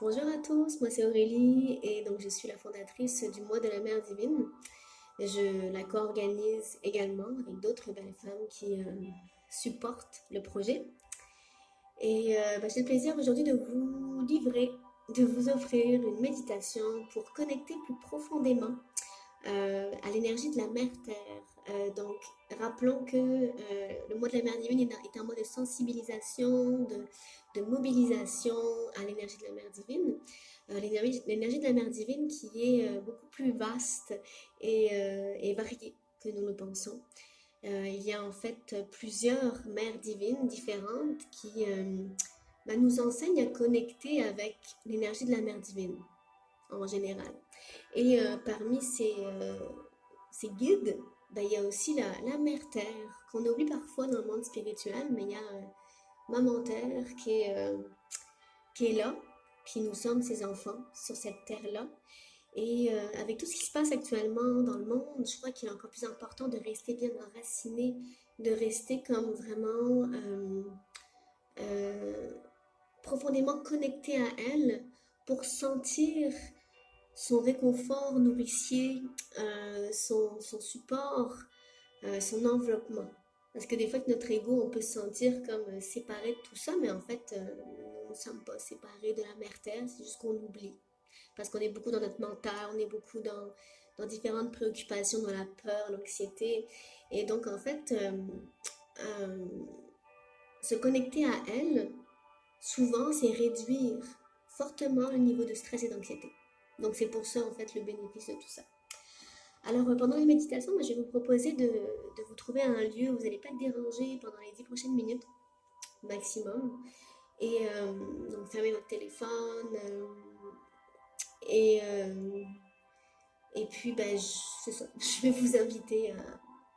Bonjour à tous, moi c'est Aurélie et donc je suis la fondatrice du mois de la Mère Divine. Je la co-organise également avec d'autres belles femmes qui supportent le projet. Et j'ai le plaisir aujourd'hui de vous livrer, de vous offrir une méditation pour connecter plus profondément à l'énergie de la Mère Terre. Rappelons que le mois de la Mère Divine est un mois de sensibilisation, de mobilisation à l'énergie de la Mère Divine. L'énergie de la Mère Divine qui est beaucoup plus vaste et variée que nous le pensons. Il y a en fait plusieurs mères divines différentes qui nous enseignent à connecter avec l'énergie de la Mère Divine en général. Et parmi ces guides, il y a aussi la Mère Terre, qu'on oublie parfois dans le monde spirituel, mais il y a Maman Terre qui est là, puis nous sommes ses enfants sur cette terre-là. Et avec tout ce qui se passe actuellement dans le monde, je crois qu'il est encore plus important de rester bien enraciné, de rester comme vraiment euh, profondément connecté à elle pour sentir son réconfort nourricier, son support, son enveloppement. Parce que des fois, que notre ego, on peut se sentir comme séparé de tout ça, mais en fait, nous ne sommes pas séparés de la mère Terre, c'est juste qu'on oublie. Parce qu'on est beaucoup dans notre mental, on est beaucoup dans différentes préoccupations, dans la peur, l'anxiété. Et donc, en fait, euh, se connecter à elle, souvent, c'est réduire fortement le niveau de stress et d'anxiété. Donc, c'est pour ça, en fait, le bénéfice de tout ça. Alors, pendant les méditations, moi, je vais vous proposer de vous trouver un lieu où vous n'allez pas être dérangé pendant les 10 prochaines minutes maximum. Et donc, fermez votre téléphone. Et, euh, et puis, c'est ça. Je vais vous inviter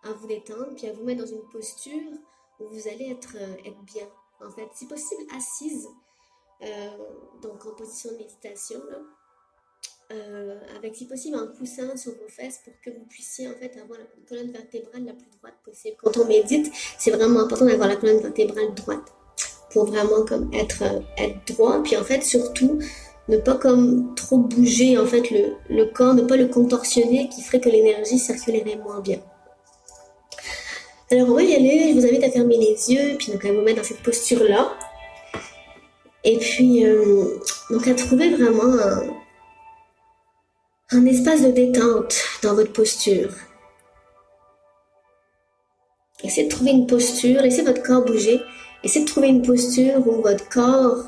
à vous détendre, puis à vous mettre dans une posture où vous allez être bien. En fait, si possible, assise, euh, donc en position de méditation, là, avec si possible un coussin sur vos fesses pour que vous puissiez en fait avoir la colonne vertébrale la plus droite possible. Quand on médite, c'est vraiment important d'avoir la colonne vertébrale droite pour vraiment comme être droit. Puis en fait, surtout, ne pas comme trop bouger en fait le corps, ne pas le contorsionner qui ferait que l'énergie circulerait moins bien. Alors on va y aller, je vous invite à fermer les yeux, puis donc à vous mettre dans cette posture-là. Et puis, donc à trouver vraiment un espace de détente dans votre posture. Essayez de trouver une posture, laissez votre corps bouger. Essayez de trouver une posture où votre corps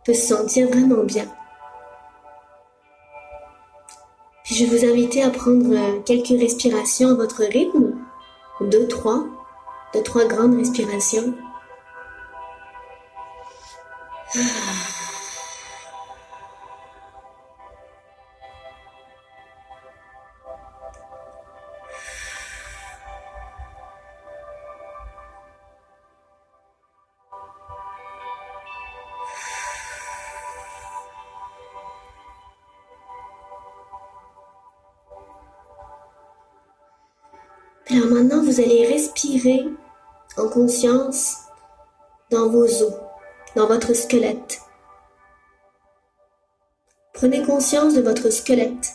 peut se sentir vraiment bien. Puis je vais vous inviter à prendre quelques respirations à votre rythme. Deux, trois grandes respirations. Alors maintenant, vous allez respirer en conscience dans vos os, dans votre squelette. Prenez conscience de votre squelette.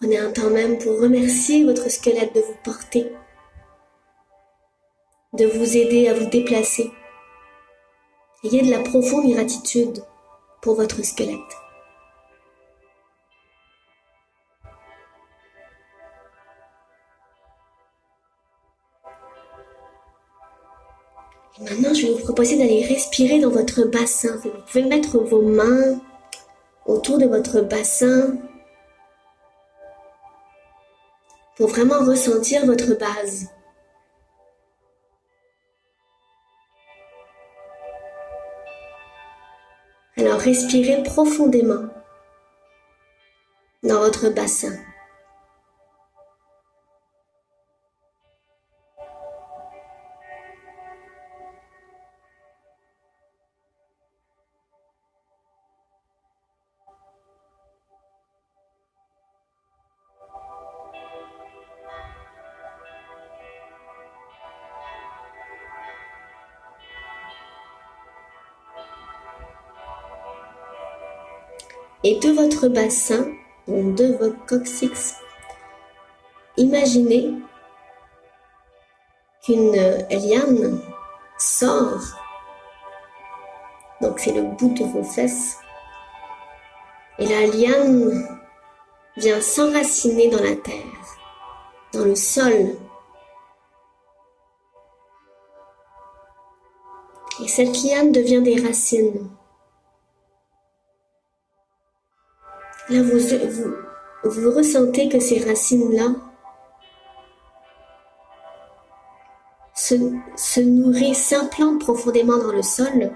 Prenez un temps même pour remercier votre squelette de vous porter, de vous aider à vous déplacer. Ayez de la profonde gratitude pour votre squelette. Et maintenant, je vais vous proposer d'aller respirer dans votre bassin. Vous pouvez mettre vos mains autour de votre bassin pour vraiment ressentir votre base. Alors, respirez profondément dans votre bassin. Et de votre bassin, donc de votre coccyx, imaginez qu'une liane sort, donc c'est le bout de vos fesses, et la liane vient s'enraciner dans la terre, dans le sol. Et cette liane devient des racines. Là, vous ressentez que ces racines-là se nourrissent, s'implantent profondément dans le sol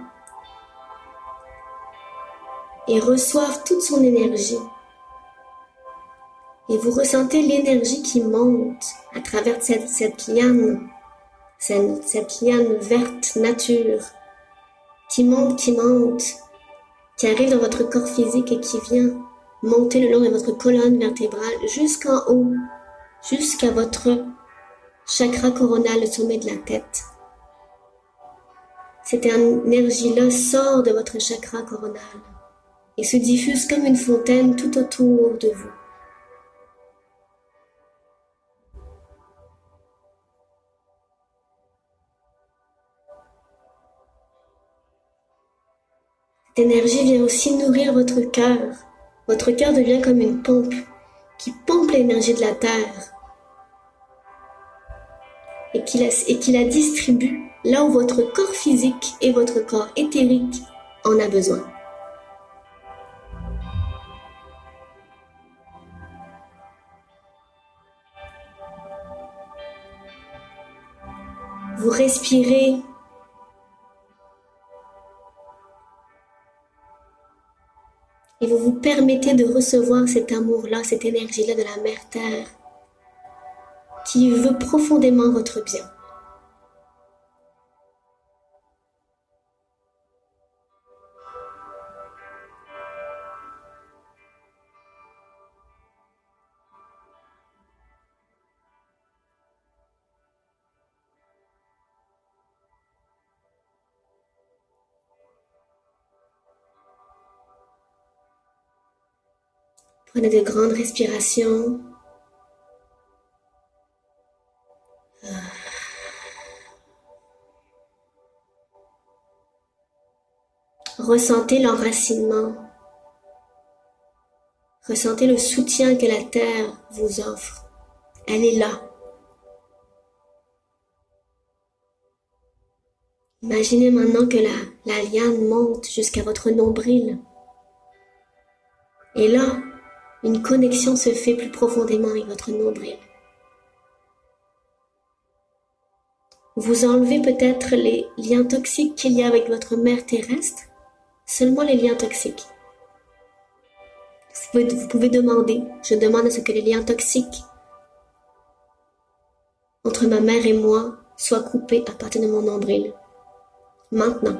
et reçoivent toute son énergie. Et vous ressentez l'énergie qui monte à travers cette liane, cette liane verte nature, qui monte, qui arrive dans votre corps physique et qui vient monter le long de votre colonne vertébrale jusqu'en haut, jusqu'à votre chakra coronal, le sommet de la tête. Cette énergie-là sort de votre chakra coronal et se diffuse comme une fontaine tout autour de vous. Cette énergie vient aussi nourrir votre cœur. Votre cœur devient comme une pompe qui pompe l'énergie de la terre et qui la distribue là où votre corps physique et votre corps éthérique en a besoin. Vous respirez et vous vous permettez de recevoir cet amour-là, cette énergie-là de la Mère Terre qui veut profondément votre bien. Prenez de grandes respirations. Ressentez l'enracinement. Ressentez le soutien que la terre vous offre. Elle est là. Imaginez maintenant que la liane monte jusqu'à votre nombril. Et là, une connexion se fait plus profondément avec votre nombril. Vous enlevez peut-être les liens toxiques qu'il y a avec votre mère terrestre, seulement les liens toxiques. Vous pouvez demander, je demande à ce que les liens toxiques entre ma mère et moi soient coupés à partir de mon nombril. Maintenant.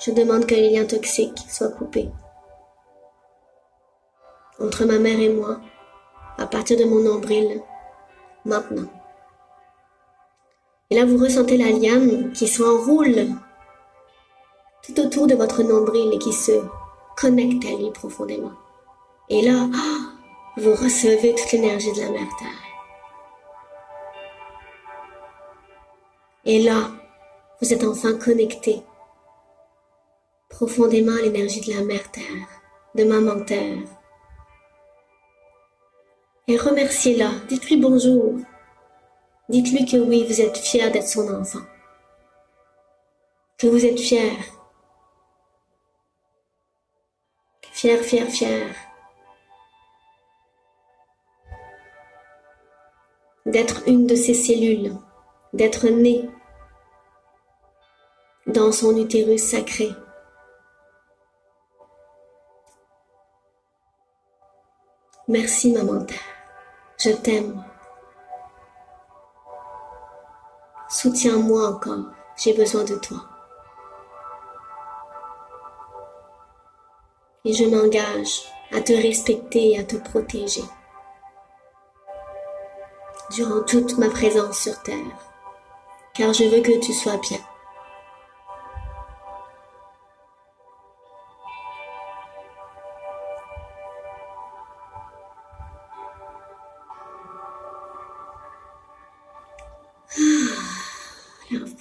Je demande que les liens toxiques soient coupés entre ma mère et moi à partir de mon nombril. Maintenant. Et là, vous ressentez la liane qui s'enroule tout autour de votre nombril et qui se connecte à lui profondément. Et là, vous recevez toute l'énergie de la Mère Terre. Et là, vous êtes enfin connecté profondément à l'énergie de la Mère Terre, de Maman Terre. Et remerciez-la, dites-lui bonjour. Dites-lui que oui, vous êtes fier d'être son enfant. Que vous êtes fier. Fier, fier, fier. D'être une de ses cellules, d'être né dans son utérus sacré. Merci, Maman Terre. Je t'aime. Soutiens-moi encore. J'ai besoin de toi. Et je m'engage à te respecter et à te protéger durant toute ma présence sur Terre, car je veux que tu sois bien.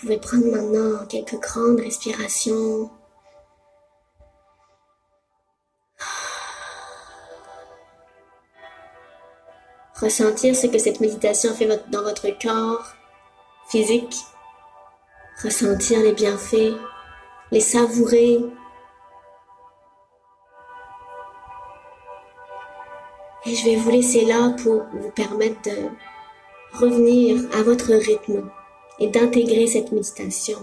pouvez prendre maintenant quelques grandes respirations. Ressentir ce que cette méditation fait dans votre corps physique. Ressentir les bienfaits, les savourer. Et je vais vous laisser là pour vous permettre de revenir à votre rythme et d'intégrer cette méditation.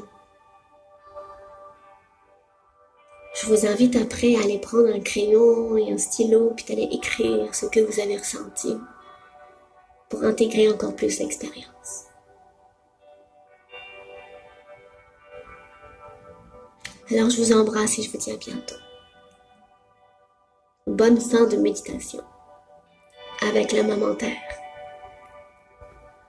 Je vous invite après à aller prendre un crayon et un stylo puis d'aller écrire ce que vous avez ressenti pour intégrer encore plus l'expérience. Alors je vous embrasse et je vous dis à bientôt. Bonne fin de méditation avec la Maman Terre.